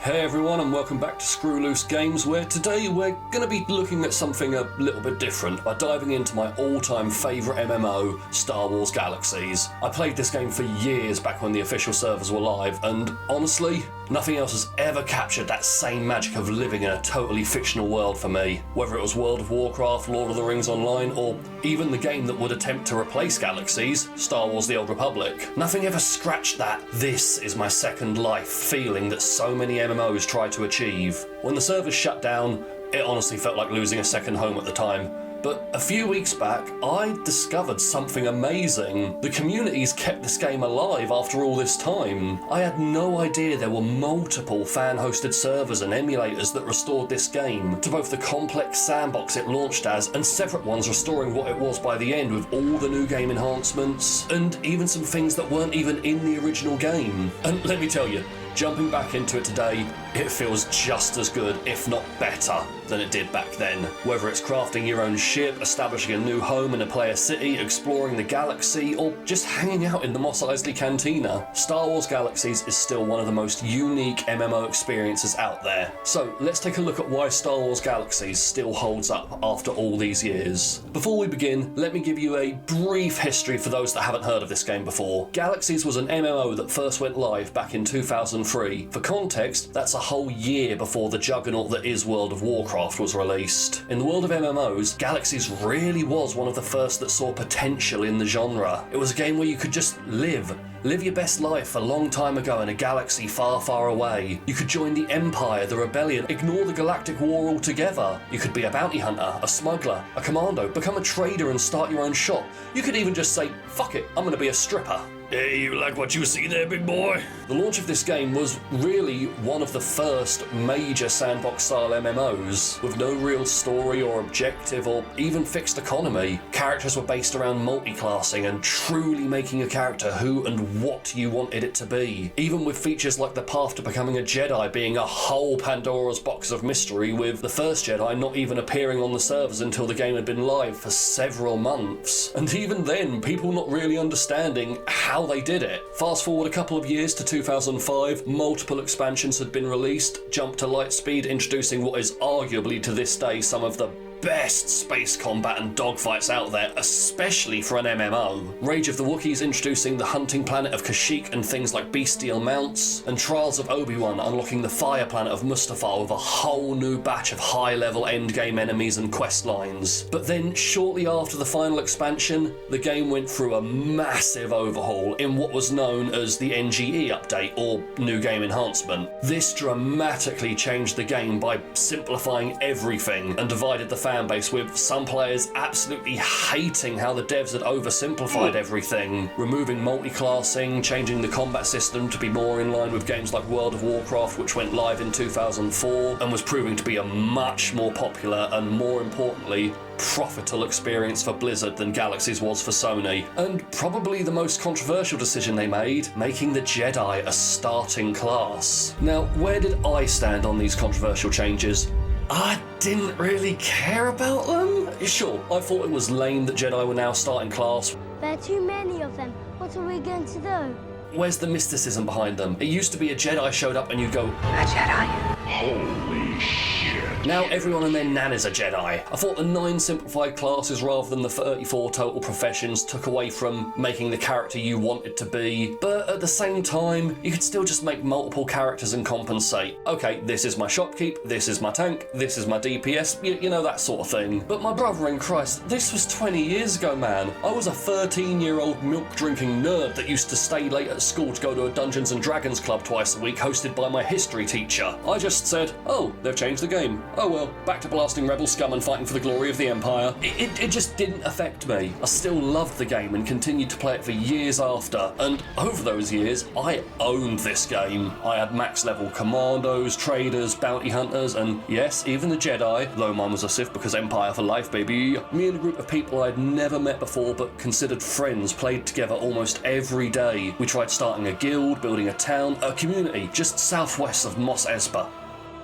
Hey everyone, and welcome back to Screwloosegames, where today we're going to be looking at something a little bit different by diving into my all-time favourite MMO, Star Wars Galaxies. I played this game for years back when the official servers were live, and honestly, nothing else has ever captured that same magic of living in a totally fictional world for me. Whether it was World of Warcraft, Lord of the Rings Online, or even the game that would attempt to replace Galaxies, Star Wars The Old Republic. Nothing ever scratched that "this is my second life" feeling that so many MMOs try to achieve. When the servers shut down, it honestly felt like losing a second home at the time. But a few weeks back, I discovered something amazing. The community's kept this game alive after all this time. I had no idea there were multiple fan-hosted servers and emulators that restored this game to both the complex sandbox it launched as and separate ones restoring what it was by the end with all the new game enhancements and even some things that weren't even in the original game. And let me tell you, jumping back into it today, it feels just as good, if not better, than it did back then. Whether it's crafting your own ship, establishing a new home in a player city, exploring the galaxy, or just hanging out in the Mos Eisley Cantina, Star Wars Galaxies is still one of the most unique MMO experiences out there. So let's take a look at why Star Wars Galaxies still holds up after all these years. Before we begin, let me give you a brief history for those that haven't heard of this game before. Galaxies was an MMO that first went live back in 2003. For context, that's a whole year before the juggernaut that is World of Warcraft was released. In the world of MMOs, Galaxies really was one of the first that saw potential in the genre. It was a game where you could just live your best life a long time ago in a galaxy far, far away. You could join the Empire, the Rebellion, ignore the Galactic War altogether. You could be a bounty hunter, a smuggler, a commando, become a trader and start your own shop. You could even just say, fuck it, I'm gonna be a stripper. Hey, you like what you see there, big boy? The launch of this game was really one of the first major sandbox-style MMOs, with no real story or objective or even fixed economy. Characters were based around multi-classing and truly making a character who and what you wanted it to be. Even with features like the path to becoming a Jedi being a whole Pandora's box of mystery, with the first Jedi not even appearing on the servers until the game had been live for several months. And even then, people not really understanding how they did it. Fast forward a couple of years to 2005, multiple expansions had been released, jumped to light speed, introducing what is arguably to this day some of the best space combat and dogfights out there, especially for an MMO. Rage of the Wookiees introducing the hunting planet of Kashyyyk and things like bestial mounts, and Trials of Obi-Wan unlocking the fire planet of Mustafar with a whole new batch of high-level endgame enemies and quest lines. But then, shortly after the final expansion, the game went through a massive overhaul in what was known as the NGE update, or New Game Enhancement. This dramatically changed the game by simplifying everything and divided the fan base, with some players absolutely hating how the devs had oversimplified everything, removing multi-classing, changing the combat system to be more in line with games like World of Warcraft, which went live in 2004 and was proving to be a much more popular and, more importantly, profitable experience for Blizzard than Galaxies was for Sony. And probably the most controversial decision they made, making the Jedi a starting class. Now, where did I stand on these controversial changes? I didn't really care about them. Sure, I thought it was lame that Jedi were now starting class. There are too many of them. What are we going to do? Where's the mysticism behind them? It used to be a Jedi showed up and you'd go, a Jedi? Holy shit. Now everyone and their nan is a Jedi. I thought the 9 simplified classes rather than the 34 total professions took away from making the character you wanted to be, but at the same time, you could still just make multiple characters and compensate. Okay, this is my shopkeep, this is my tank, this is my DPS, you know, that sort of thing. But my brother in Christ, this was 20 years ago, man. I was a 13-year-old milk-drinking nerd that used to stay late at school to go to a Dungeons and Dragons club twice a week hosted by my history teacher. I just said, oh, they've changed the game. Oh well, back to blasting rebel scum and fighting for the glory of the Empire. It just didn't affect me. I still loved the game and continued to play it for years after, and over those years, I owned this game. I had max level commandos, traders, bounty hunters, and yes, even the Jedi, though mine was a Sith because Empire for life, baby. Me and a group of people I'd never met before but considered friends played together almost every day. We tried starting a guild, building a town, a community, just southwest of Mos Espa.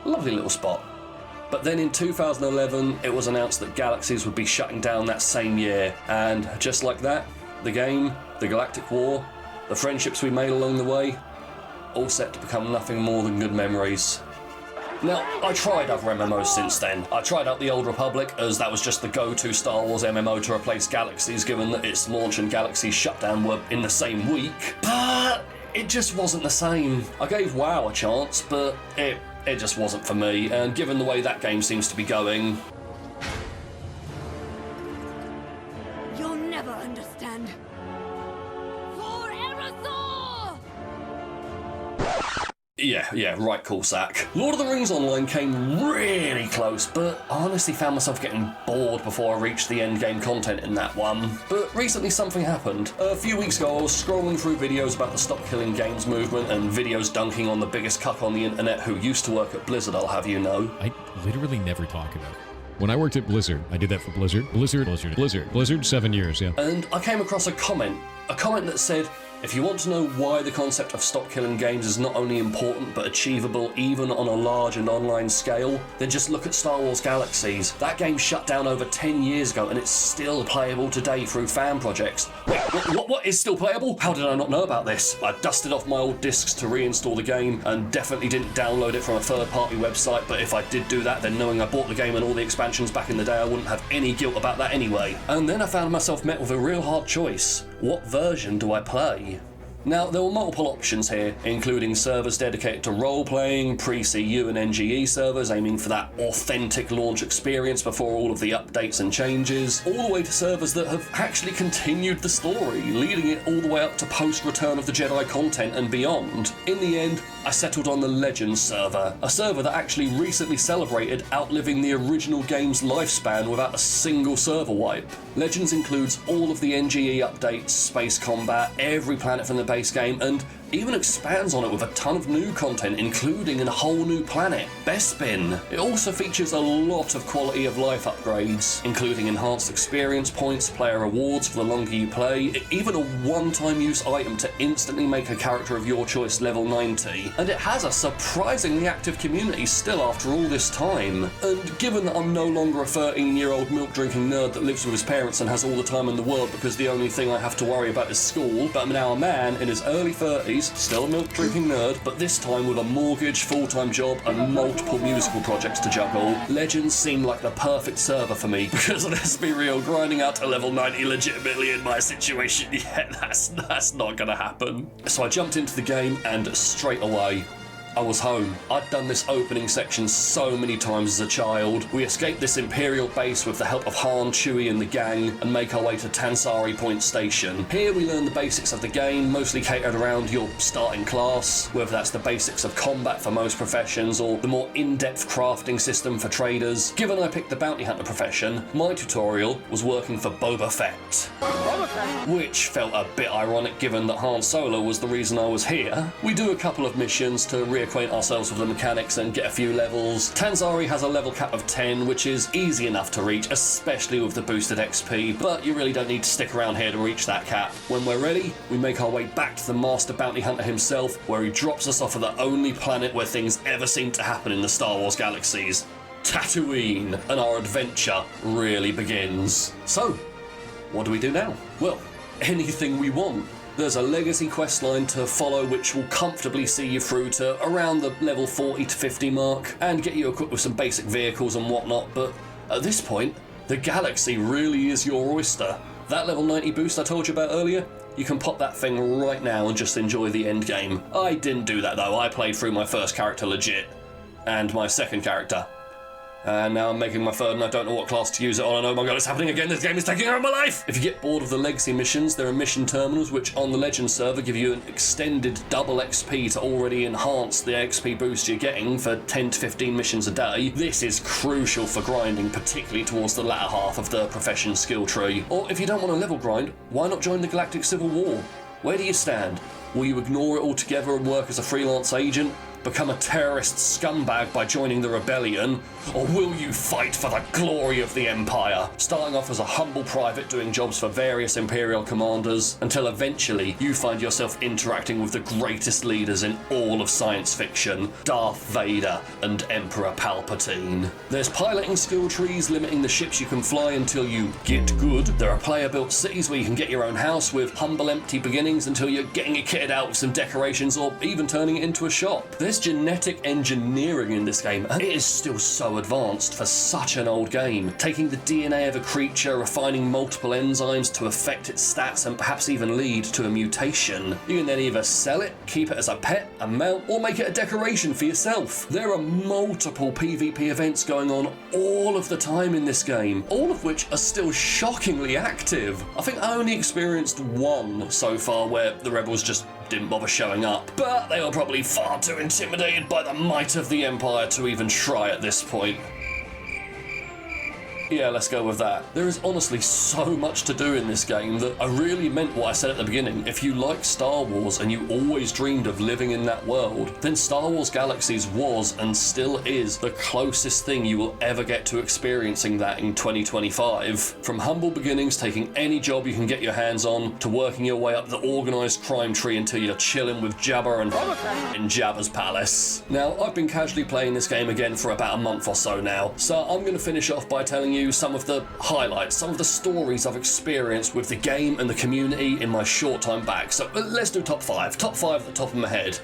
Lovely little spot. But then in 2011, it was announced that Galaxies would be shutting down that same year, and just like that, the game, the Galactic War, the friendships we made along the way, all set to become nothing more than good memories. Now, I tried other MMOs since then. I tried out the Old Republic, as that was just the go-to Star Wars MMO to replace Galaxies, given that its launch and Galaxies shutdown were in the same week. But it just wasn't the same. I gave WoW a chance, but it just wasn't for me, and given the way that game seems to be going... You'll never understand. Yeah, right, cool sack. Lord of the Rings Online came really close, but I honestly found myself getting bored before I reached the endgame content in that one. But recently something happened. A few weeks ago I was scrolling through videos about the Stop Killing Games movement and videos dunking on the biggest cuck on the internet who used to work at Blizzard, I'll have you know. I literally never talk about it. When I worked at Blizzard, I did that for Blizzard, 7 years, yeah. And I came across a comment that said, if you want to know why the concept of Stop Killing Games is not only important but achievable even on a large and online scale, then just look at Star Wars Galaxies. That game shut down over 10 years ago and it's still playable today through fan projects. Wait, what is still playable? How did I not know about this? I dusted off my old discs to reinstall the game and definitely didn't download it from a third-party website, but if I did do that, then knowing I bought the game and all the expansions back in the day, I wouldn't have any guilt about that anyway. And then I found myself met with a real hard choice. What version do I play? Now, there were multiple options here, including servers dedicated to role-playing, pre-CU and NGE servers aiming for that authentic launch experience before all of the updates and changes, all the way to servers that have actually continued the story, leading it all the way up to post-Return of the Jedi content and beyond. In the end, I settled on the Legends server, a server that actually recently celebrated outliving the original game's lifespan without a single server wipe. Legends includes all of the NGE updates, space combat, every planet from the base game, and even expands on it with a ton of new content, including a whole new planet, Bespin. It also features a lot of quality of life upgrades, including enhanced experience points, player rewards for the longer you play, even a one-time use item to instantly make a character of your choice level 90. And it has a surprisingly active community still after all this time. And given that I'm no longer a 13-year-old milk-drinking nerd that lives with his parents and has all the time in the world because the only thing I have to worry about is school, but I'm now a man in his early 30s, still a milk-drinking nerd, but this time with a mortgage, full-time job, and multiple musical projects to juggle, Legends seemed like the perfect server for me, because let's be real, grinding out to level 90 legitimately in my situation, yeah, that's not gonna happen. So I jumped into the game, and straight away, I was home. I'd done this opening section so many times as a child. We escaped this Imperial base with the help of Han, Chewie and the gang and make our way to Tansari Point Station. Here we learn the basics of the game, mostly catered around your starting class, whether that's the basics of combat for most professions or the more in-depth crafting system for traders. Given I picked the bounty hunter profession, my tutorial was working for Boba Fett. Which felt a bit ironic given that Han Solo was the reason I was here. We do a couple of missions to reacquaint ourselves with the mechanics and get a few levels. Tansari has a level cap of 10, which is easy enough to reach, especially with the boosted XP, but you really don't need to stick around here to reach that cap. When we're ready, we make our way back to the Master Bounty Hunter himself, where he drops us off of the only planet where things ever seem to happen in the Star Wars Galaxies, Tatooine, and our adventure really begins. So, what do we do now? Well, anything we want. There's a legacy questline to follow which will comfortably see you through to around the level 40 to 50 mark and get you equipped with some basic vehicles and whatnot, but at this point, the galaxy really is your oyster. That level 90 boost I told you about earlier, you can pop that thing right now and just enjoy the end game. I didn't do that though, I played through my first character legit, and my second character. And now I'm making my third and I don't know what class to use it on, and oh my god, it's happening again, this game is taking over my life! If you get bored of the legacy missions, there are mission terminals which on the Legends server give you an extended double XP to already enhance the XP boost you're getting for 10 to 15 missions a day. This is crucial for grinding, particularly towards the latter half of the profession skill tree. Or if you don't want to level grind, why not join the Galactic Civil War? Where do you stand? Will you ignore it altogether and work as a freelance agent? Become a terrorist scumbag by joining the rebellion? Or will you fight for the glory of the Empire, starting off as a humble private doing jobs for various Imperial commanders, until eventually you find yourself interacting with the greatest leaders in all of science fiction, Darth Vader and Emperor Palpatine. There's piloting skill trees limiting the ships you can fly until you get good. There are player-built cities where you can get your own house with humble empty beginnings until you're getting it kitted out with some decorations or even turning it into a shop. There's There's genetic engineering in this game, and it is still so advanced for such an old game. Taking the DNA of a creature, refining multiple enzymes to affect its stats and perhaps even lead to a mutation. You can then either sell it, keep it as a pet, a mount, or make it a decoration for yourself. There are multiple PvP events going on all of the time in this game, all of which are still shockingly active. I think I only experienced one so far where the rebels just didn't bother showing up, but they were probably far too intimidated by the might of the Empire to even try at this point. Yeah, let's go with that. There is honestly so much to do in this game that I really meant what I said at the beginning. If you like Star Wars and you always dreamed of living in that world, then Star Wars Galaxies was and still is the closest thing you will ever get to experiencing that in 2025. From humble beginnings, taking any job you can get your hands on, to working your way up the organised crime tree until you're chilling with Jabba and in Jabba's palace. Now, I've been casually playing this game again for about a month or so now, so I'm going to finish off by telling you some of the highlights, some of the stories I've experienced with the game and the community in my short time back. So let's do top 5. Top 5 at the top of my head.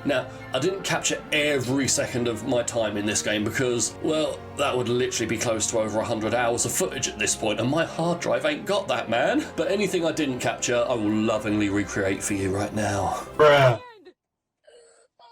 Now, I didn't capture every second of my time in this game because, well, that would literally be close to over 100 hours of footage at this point, and my hard drive ain't got that, man. But anything I didn't capture, I will lovingly recreate for you right now. Bruh.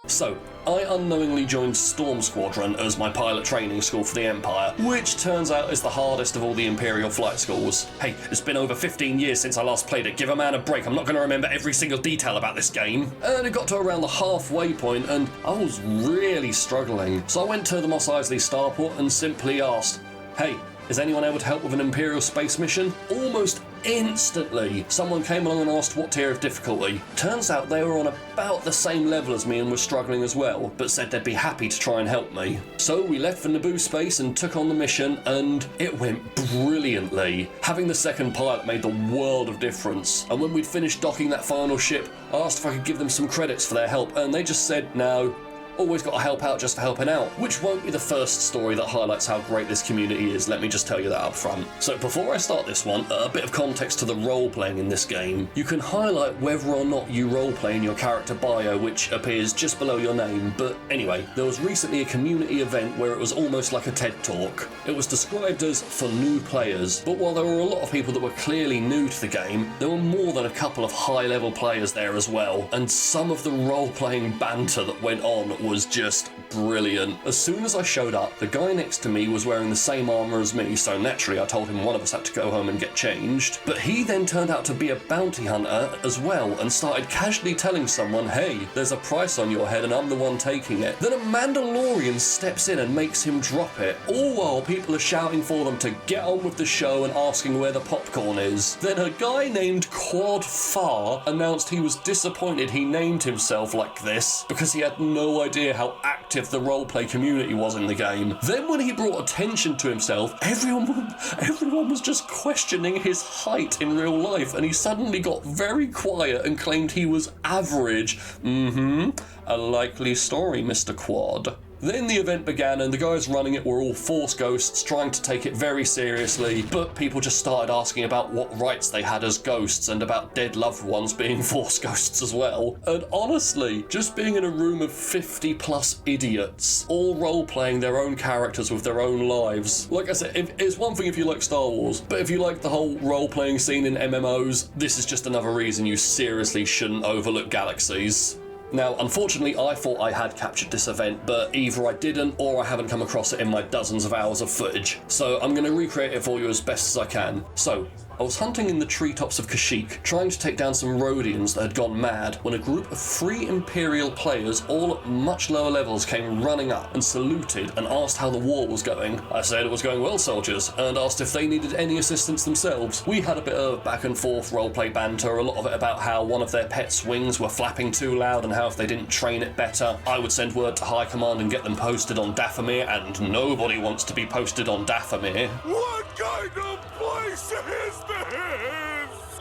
So, I unknowingly joined Storm Squadron as my pilot training school for the Empire, which turns out is the hardest of all the Imperial flight schools. Hey, it's been over 15 years since I last played it. Give a man a break. I'm not going to remember every single detail about this game. And it got to around the halfway point, and I was really struggling. So I went to the Mos Eisley starport and simply asked, hey, is anyone able to help with an Imperial space mission? Almost instantly, someone came along and asked what tier of difficulty. Turns out they were on about the same level as me and were struggling as well, but said they'd be happy to try and help me. So we left for Naboo space and took on the mission, and it went brilliantly. Having the second pilot made the world of difference, and when we'd finished docking that final ship, I asked if I could give them some credits for their help, and they just said no. Always got to help out just for helping out, which won't be the first story that highlights how great this community is, let me just tell you that up front. So before I start this one, a bit of context to the role-playing in this game. You can highlight whether or not you role-play in your character bio, which appears just below your name, but anyway, there was recently a community event where it was almost like a TED Talk. It was described as for new players, but while there were a lot of people that were clearly new to the game, there were more than a couple of high-level players there as well, and some of the role-playing banter that went on was just brilliant. As soon as I showed up, the guy next to me was wearing the same armour as me, so naturally I told him one of us had to go home and get changed. But he then turned out to be a bounty hunter as well and started casually telling someone, hey, there's a price on your head and I'm the one taking it. Then a Mandalorian steps in and makes him drop it, all while people are shouting for them to get on with the show and asking where the popcorn is. Then a guy named Quad Far announced he was disappointed he named himself like this because he had no idea how active the roleplay community was in the game. Then when he brought attention to himself, everyone was just questioning his height in real life, and he suddenly got very quiet and claimed he was average. A likely story, Mr. Quad. Then the event began and the guys running it were all Force ghosts trying to take it very seriously, but people just started asking about what rights they had as ghosts and about dead loved ones being Force ghosts as well. And honestly, just being in a room of 50 plus idiots, all role-playing their own characters with their own lives. Like I said, it's one thing if you like Star Wars, but if you like the whole role-playing scene in MMOs, this is just another reason you seriously shouldn't overlook Galaxies. Now, unfortunately, I thought I had captured this event, but either I didn't or I haven't come across it in my dozens of hours of footage. So I'm going to recreate it for you as best as I can. So, I was hunting in the treetops of Kashyyyk, trying to take down some Rhodians that had gone mad, when a group of 3 Imperial players, all at much lower levels, came running up and saluted and asked how the war was going. I said it was going well, soldiers, and asked if they needed any assistance themselves. We had a bit of back and forth roleplay banter, a lot of it about how one of their pets' wings were flapping too loud and how if they didn't train it better, I would send word to High Command and get them posted on Dathomir, and nobody wants to be posted on Dathomir. What kind of place is this?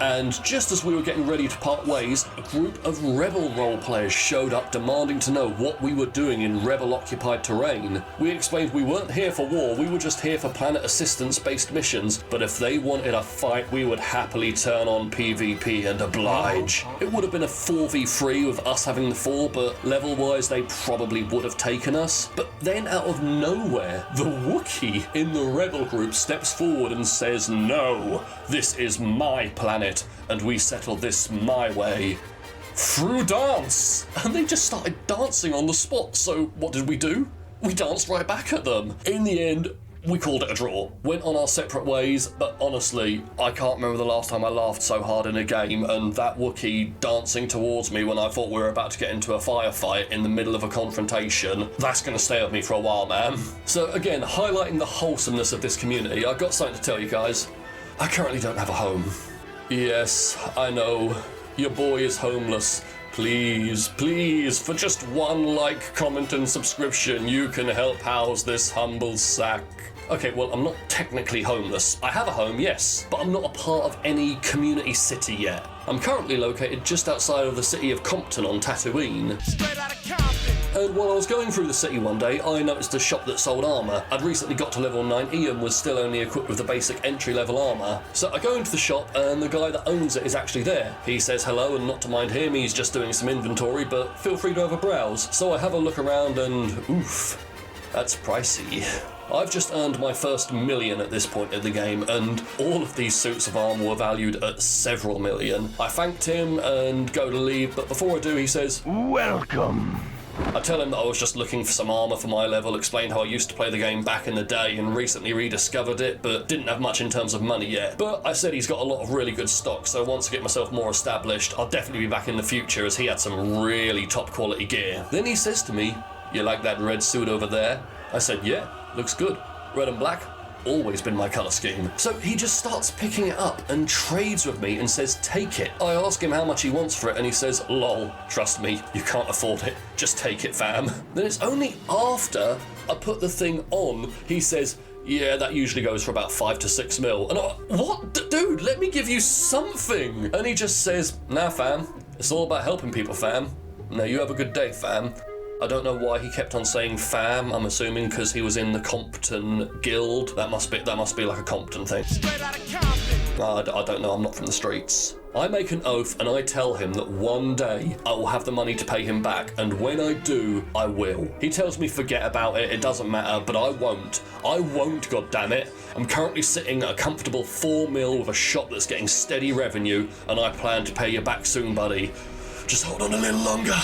And just as we were getting ready to part ways, a group of Rebel role players showed up demanding to know what we were doing in Rebel-occupied terrain. We explained we weren't here for war, we were just here for planet assistance-based missions, but if they wanted a fight, we would happily turn on PvP and oblige. It would have been a 4v3 with us having the 4, but level-wise they probably would have taken us. But then out of nowhere, the Wookiee in the Rebel group steps forward and says, "No, this is my planet, and we settle this my way. Through dance!" And they just started dancing on the spot, so what did we do? We danced right back at them. In the end, we called it a draw. Went on our separate ways, but honestly, I can't remember the last time I laughed so hard in a game, and that Wookiee dancing towards me when I thought we were about to get into a firefight in the middle of a confrontation, that's gonna stay with me for a while, man. So again, highlighting the wholesomeness of this community, I've got something to tell you guys. I currently don't have a home. Yes, I know, your boy is homeless. Please, please, for just one like, comment and subscription, you can help house this humble sack. Okay, well, I'm not technically homeless. I have a home, yes, but I'm not a part of any community city yet. I'm currently located just outside of the city of Compton on Tatooine. Straight out of Compton. And while I was going through the city one day, I noticed a shop that sold armour. I'd recently got to level 90 and was still only equipped with the basic entry-level armour. So I go into the shop and the guy that owns it is actually there. He says hello and not to mind him, he's just doing some inventory, but feel free to have a browse. So I have a look around and oof, that's pricey. I've just earned my first million at this point in the game, and all of these suits of armour were valued at several million. I thanked him and go to leave, but before I do, he says, Welcome. I tell him that I was just looking for some armour for my level, explained how I used to play the game back in the day and recently rediscovered it, but didn't have much in terms of money yet. But I said he's got a lot of really good stock, so once I get myself more established, I'll definitely be back in the future, as he had some really top quality gear. Then he says to me, "You like that red suit over there?" I said, "Yeah, looks good. Red and black, always been my colour scheme." So he just starts picking it up and trades with me and says, "Take it." I ask him how much he wants for it and he says, "Lol, trust me, you can't afford it. Just take it, fam." Then it's only after I put the thing on, he says, "Yeah, that usually goes for about 5 to 6 mil. And I'm like, "What? Dude, let me give you something." And he just says, "Nah, fam, it's all about helping people, fam. Now you have a good day, fam." I don't know why he kept on saying fam. I'm assuming because he was in the Compton Guild. That must be like a Compton thing. Straight out of Compton. I don't know, I'm not from the streets. I make an oath and I tell him that one day I will have the money to pay him back, and when I do, I will. He tells me forget about it, it doesn't matter, but I won't. I won't, goddammit. I'm currently sitting at a comfortable 4 mil with a shop that's getting steady revenue, and I plan to pay you back soon, buddy. Just hold on a little longer.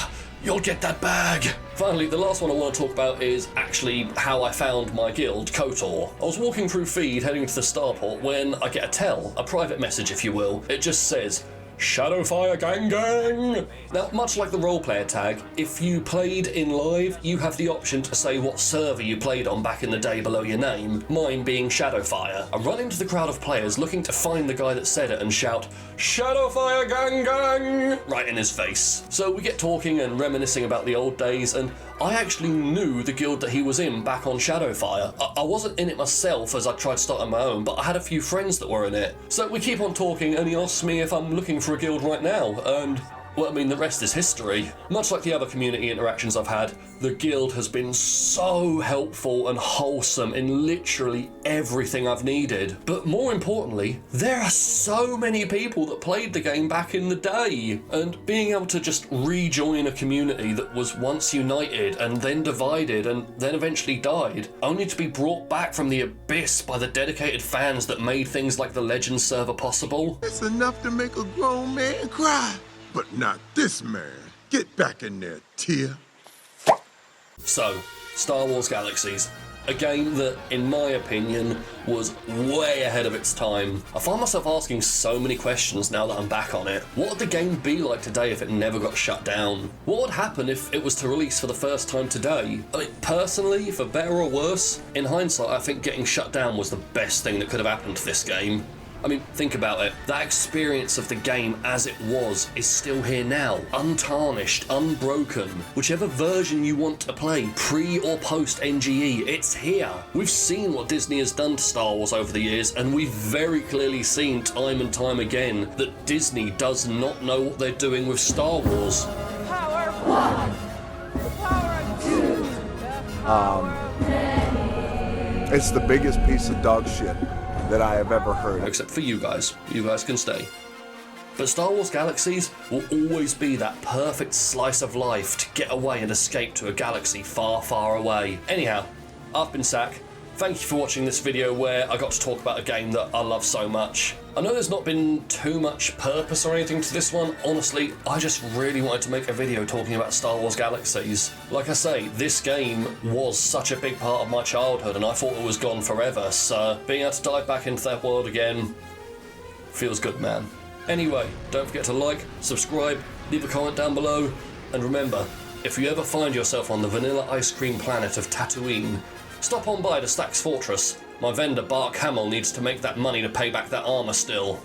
You'll get that bag. Finally, the last one I want to talk about is actually how I found my guild, KOTOR. I was walking through feed heading to the starport when I get a private message if you will. It just says, "Shadowfire Gang Gang!" Now, much like the roleplayer tag, if you played in live, you have the option to say what server you played on back in the day below your name, mine being Shadowfire. I run into the crowd of players looking to find the guy that said it and shout, "Shadowfire Gang Gang!" right in his face. So we get talking and reminiscing about the old days, and I actually knew the guild that he was in back on Shadowfire. I wasn't in it myself as I tried starting my own, but I had a few friends that were in it. So we keep on talking and he asks me if I'm looking for a guild right now, and well, I mean, the rest is history. Much like the other community interactions I've had, the guild has been so helpful and wholesome in literally everything I've needed. But more importantly, there are so many people that played the game back in the day. And being able to just rejoin a community that was once united and then divided and then eventually died, only to be brought back from the abyss by the dedicated fans that made things like the Legends server possible. It's enough to make a grown man cry. But not this man. Get back in there, Tia. So, Star Wars Galaxies. A game that, in my opinion, was way ahead of its time. I find myself asking so many questions now that I'm back on it. What would the game be like today if it never got shut down? What would happen if it was to release for the first time today? I mean, personally, for better or worse, in hindsight, I think getting shut down was the best thing that could have happened to this game. I mean, think about it. That experience of the game as it was is still here now. Untarnished, unbroken. Whichever version you want to play, pre or post NGE, it's here. We've seen what Disney has done to Star Wars over the years, and we've very clearly seen time and time again that Disney does not know what they're doing with Star Wars. Power of one. The power of two. The power of many. It's the biggest piece of dog shit that I have ever heard. Except for you guys. You guys can stay. But Star Wars Galaxies will always be that perfect slice of life to get away and escape to a galaxy far, far away. Anyhow, I've been Sack. Thank you for watching this video where I got to talk about a game that I love so much. I know there's not been too much purpose or anything to this one. Honestly, I just really wanted to make a video talking about Star Wars Galaxies. Like I say, this game was such a big part of my childhood and I thought it was gone forever, so being able to dive back into that world again feels good, man. Anyway, don't forget to like, subscribe, leave a comment down below, and remember, if you ever find yourself on the vanilla ice cream planet of Tatooine, stop on by to Stack's Fortress. My vendor Bark Hamill needs to make that money to pay back that armor still.